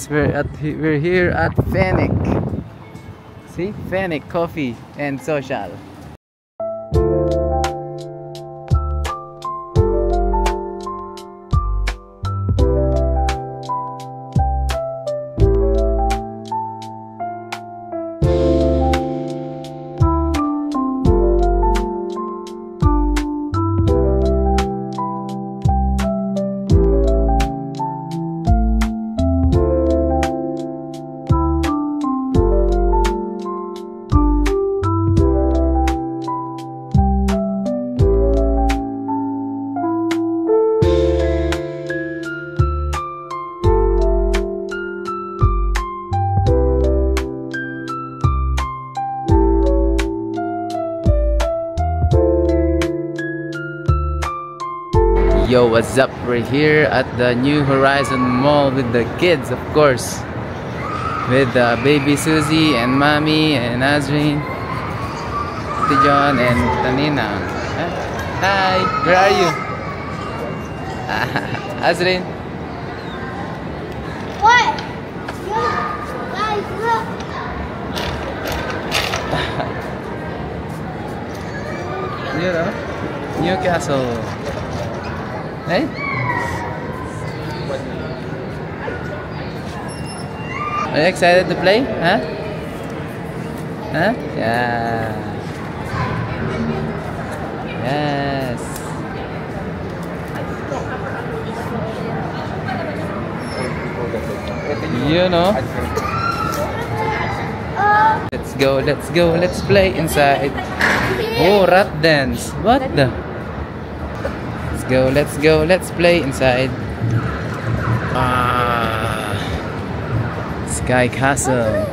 guys, we're here at Fennec. See, Fennec Coffee and Social. Yo, what's up? We're here at the New Horizon Mall with the kids, of course, with baby Susie and mommy and Azrin, John and Tanina. Hi, where are you? Azrin. What? Guys, look. You know, Newcastle. Hey? Are you excited to play? Huh? Huh? Yeah. Yes. You know? Let's go, let's play inside. Oh, rap dance. What the? Let's go, let's play inside. Sky Castle.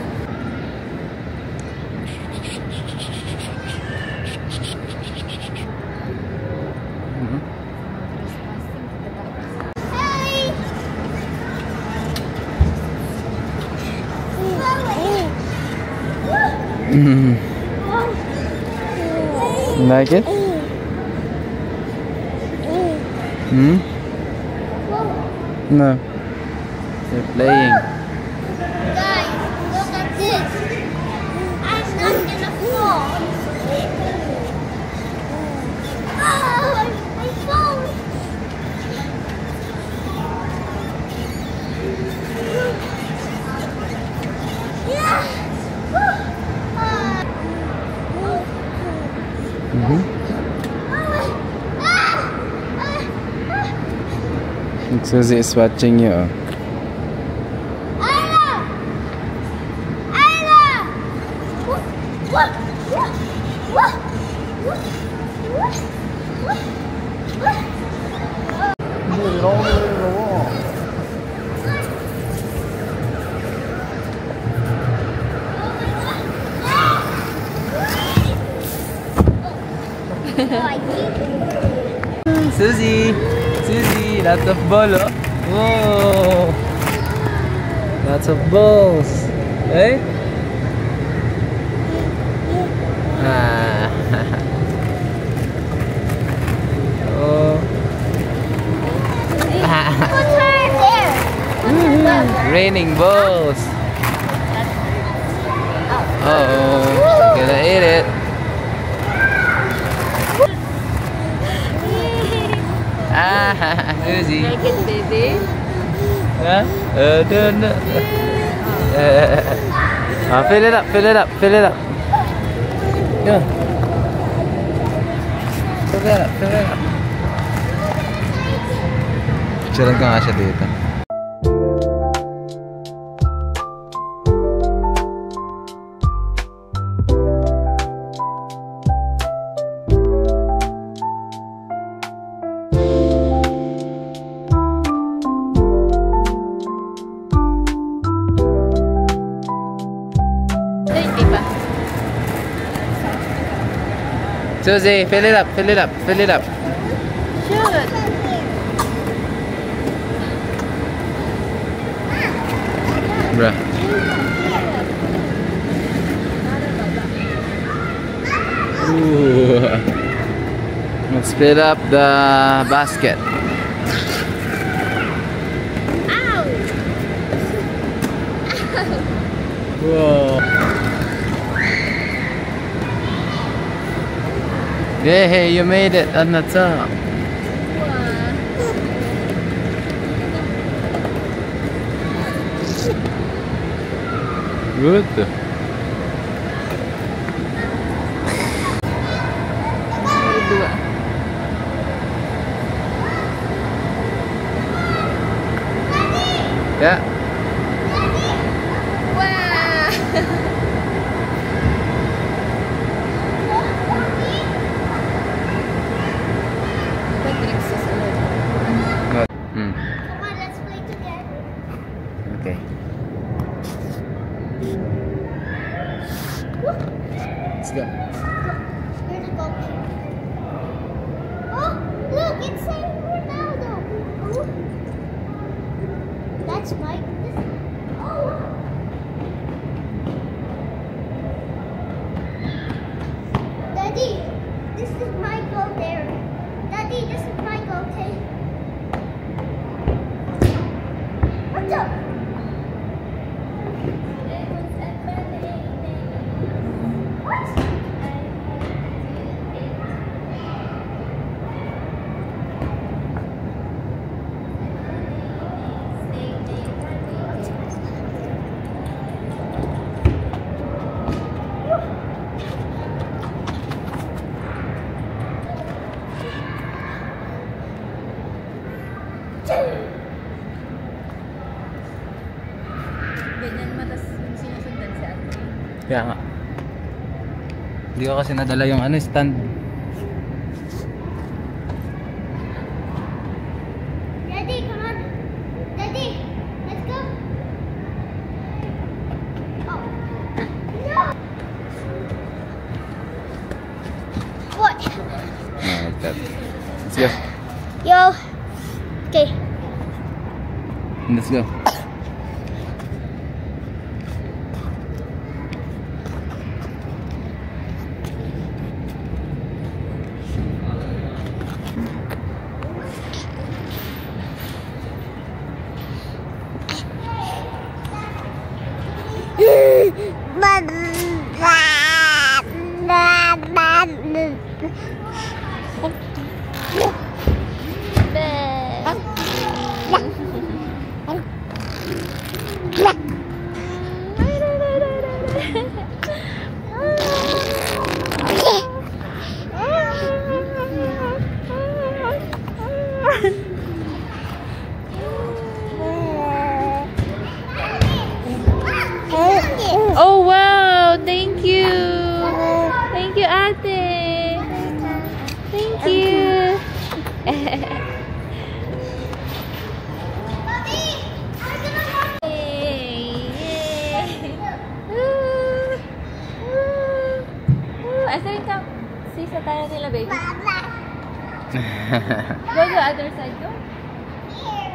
Like it? Hmm? No. They're playing. Guys, look at this. I'm not gonna fall. Oh, I fall. Yeah. Susie is watching you. Susie, lots of ball, oh. Whoa, lots of balls, eh? Oh. Raining balls. Uh-oh, gonna eat it. Susie. Like it, baby. Huh? Fill it up, fill it up, fill it up. Go. Fill it up, fill it up. Picturean ka nga siya dito. Susie, fill it up, fill it up, fill it up. Shoot. Bruh. Ooh. Let's fill up the basket. Ow! Whoa. Yeah, hey, you made it on the top. Good. Yeah. Good. Come on, let's play together. Okay. Let's go. Here's the goalkeeper. Oh, look, it's saying Ronaldo. Oh. That's Mike. Oh. Daddy, this is my goal there. Daddy, this is my goal, okay? What's up? What? Ganyan matas yung sinusundan sa atin. Kaya nga. Hindi ko kasi nadala yung ano, stand. Daddy, come on. Daddy, let's go. Oh. No. What? Like that. Let's go. Yo. Okay. Let's go. Oh wow! Thank you! Thank you, ate! Thank you! Asan ka? Sisa tayo nila, baby. Go to the other side, go.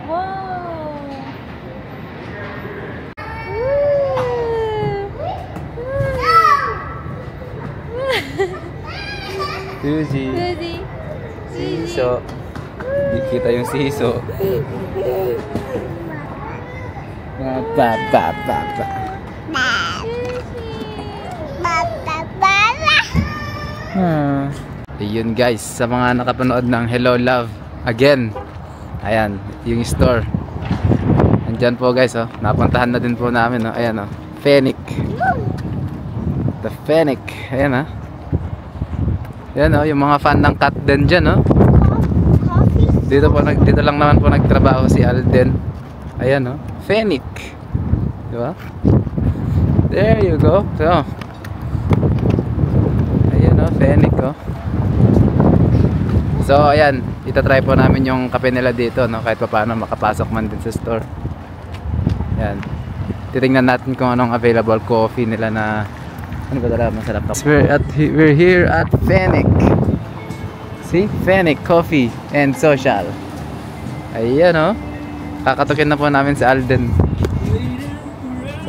Wow! Suzy. Suzy. Siso. Di kita yung siso. Ba. Ayun guys, sa mga nakapanood ng Hello Love again. Ayan, yung store. Andyan po guys, oh. Napuntahan na din po namin, oh. Ayan, oh. Fennec. The Fennec. Ayan, oh. Ayan, oh, yung mga fan ng cat din dyan, oh. Dito lang naman po nagtrabaho si Alden. Ayan, oh. Fennec. Diba? There you go. So, ayan, oh. Fennec, oh. So, ayan. Itatry po namin yung kape nila dito, no? Kahit pa paano makapasok man din sa store. Ayan. Titingnan natin kung anong available coffee nila na ano ba talaga masarap to. We're here at Fennec. See? Fennec Coffee and Social. Ayan, oh. Kakatukin na po namin si Alden.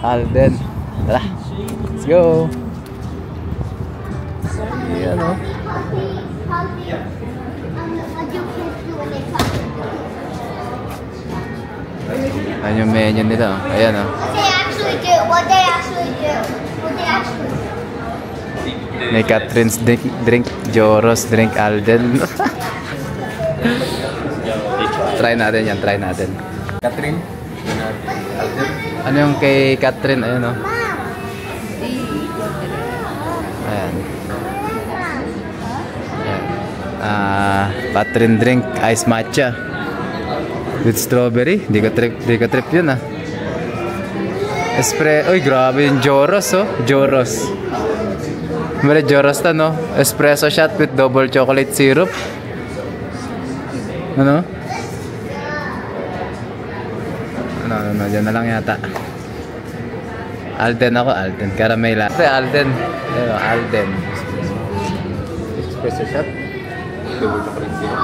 Alden. Tara. Let's go. Ayan, oh. Ayan yung menu nila, oh. Ayan, oh. They actually do. what they actually do. What they actually do. May Catherine's drink Joros, drink Alden. Try natin yan, try natin. Catherine? Alden? Ano yung kay Catherine? Ayun o. Ayan. Ayan. Catherine drink, ice matcha. With strawberry. Di ka trip yun ah. Uy, grabe yung Joros oh. Joros. Mali Joros ta no. Espresso shot with double chocolate syrup. Ano? Ano, dyan na lang yata. Alden ako, Alden. Caramel latte, Alden. Ano, Alden. Espresso shot? Double chocolate syrup?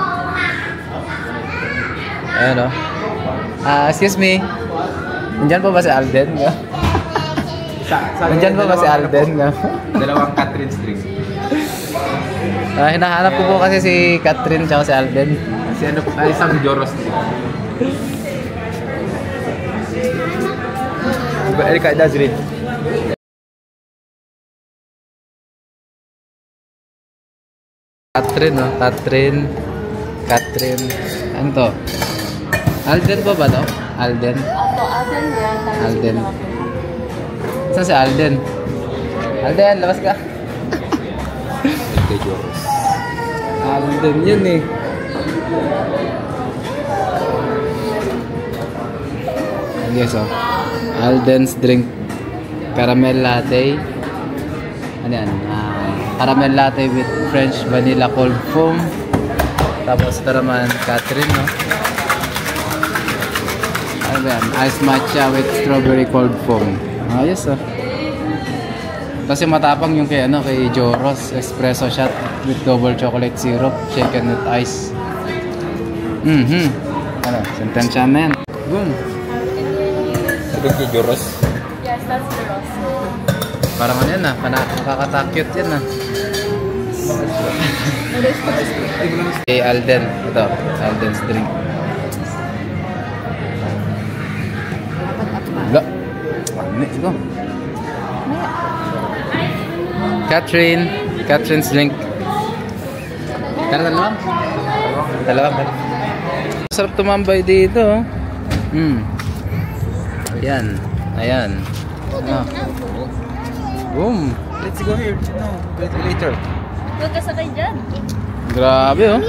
Ayan o. Excuse me. Nandyan po ba si Alden? Nandyan po ba si Alden? Dalawang Catherine's drink. Hinahanap ko po kasi si Catherine tsaka si Alden. Si ano po? Isang Joros drink. Erika Dazrin. Catherine, no? Catherine. Ano to? Alden po ba to? Alden? Alden. Saan si Alden? Alden, labas ka. Kay Joros. Alden yun eh. Yes, oh. Alden's drink caramel latte. Ano yan? Caramel latte with French vanilla cold foam. Tapos ito naman Catherine, no? Ano ba yan? Ice matcha with strawberry cold foam. Ayos, oh. Kasi matapang yung kay, kay Joros. Espresso shot with double chocolate syrup. Shaken with ice. Ano? Sentensya na yan. Boom! Drink kay Joros. Yes, that's the Ross. Parang ano yan ah, nakakatakot yan ah. Hey Alden, ito, Alden's drink. Go. Let's go. Catherine's drink. Dalawa? Sarap tumambay dito. Ayan. Ano? Boom. Let's go here. No, later. Huwag ka sakay dyan. Grabe oh.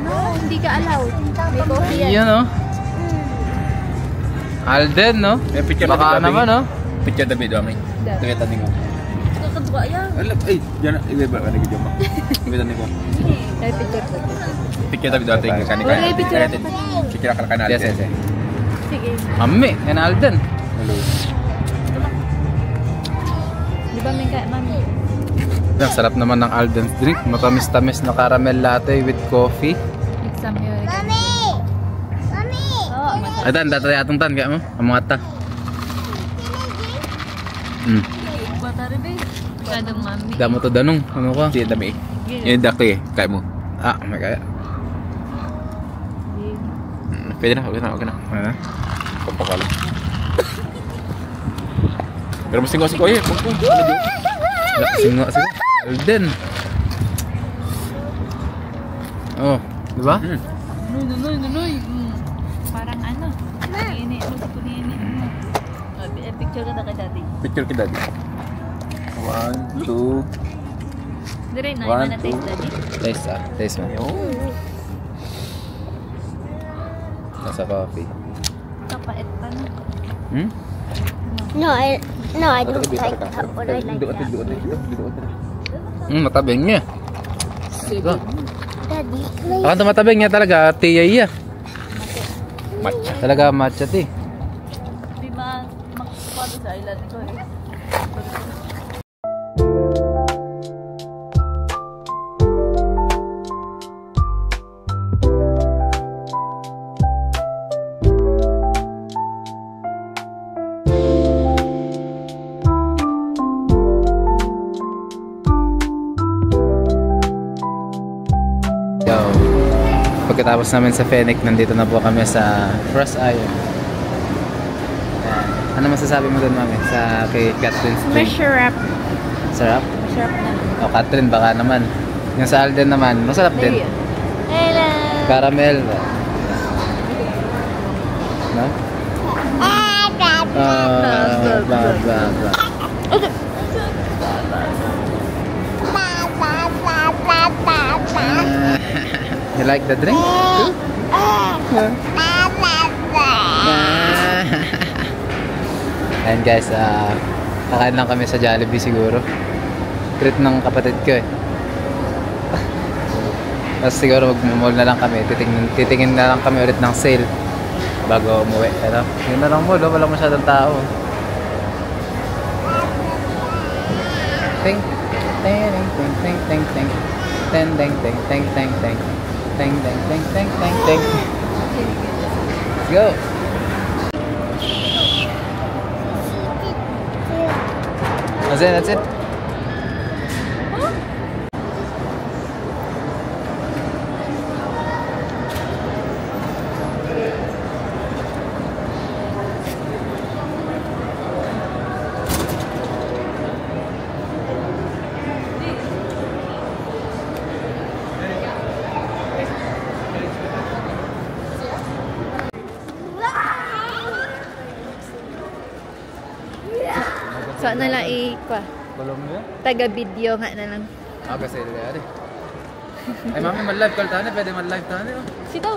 No, hindi ka allowed. May coffee yan. Yan oh. Alden no? May picture Baka na naman oh. Picture na video kami. Tuwet tani mo. Kakadwa yan. Alap, ay, diyan na. Iba ba video mo? Tuwet tani mo. Ay, picture ko. Picture na video ating kanika. Okay, picture. Picture ka kanal. Yes. Sige. Mami, yan Alden. Hello. Di ba may mami? Yan, sarap naman ng Alden's drink. Matamis-tamis na caramel latte with coffee. Exam yun. Mommy! Mommy! Oo, Ay, tatay atong tan kaya mo. Ang mga ta. bata rin ba eh. Masyadong mami. Damo to danong. Ano ka? Sige, dami. Yan dako eh. Kaya mo. May kaya. Pwede na, okay na. Ano? Pampakala. Pero mas singo si Koye. Singo. Alden. Oh, di ba? Nuy. Parang ano? Ini. Picture ka na kay daddy. Picture kay daddy. 1, 2. Dire na, One, na taste daddy. Taste mo. Nasa coffee. Kapait pa na. No, I don't like that one. I like that. Matabing niya. Ito. Daddy, Akang matabing niya talaga, tiyay ya. Matcha. Talaga matcha ti. Di ba makapado sa island ko eh. Pagkatapos namin sa Fennec, nandito na po kami sa Cross Island. Ano masasabi mo doon, mami? Sa kay Catherine's drink? Masarap. Sarap? Masarap na. O, Catherine, baka naman. Yung sa Alden naman, masarap din. Hello. Caramel. No? You like the drink? Ayan guys, kakain lang kami sa Jollibee siguro. Treat ng kapatid ko eh. Tapos siguro mag-mall na lang kami. Titingin na lang kami ulit ng sale bago umuwi. Ano? Yun na lang mall, oh. Walang masyadong tao. Ting ting ting ting ting ting ting ting ting ting ting ting ting ting ting ting ting ting. Let's go. That's it, that's it. So, na lang i-kwa. Colombia? Taga-video nga na lang. Kasi ay mami, mag-live call tayo. Pwede mag-live tayo. Sitaw.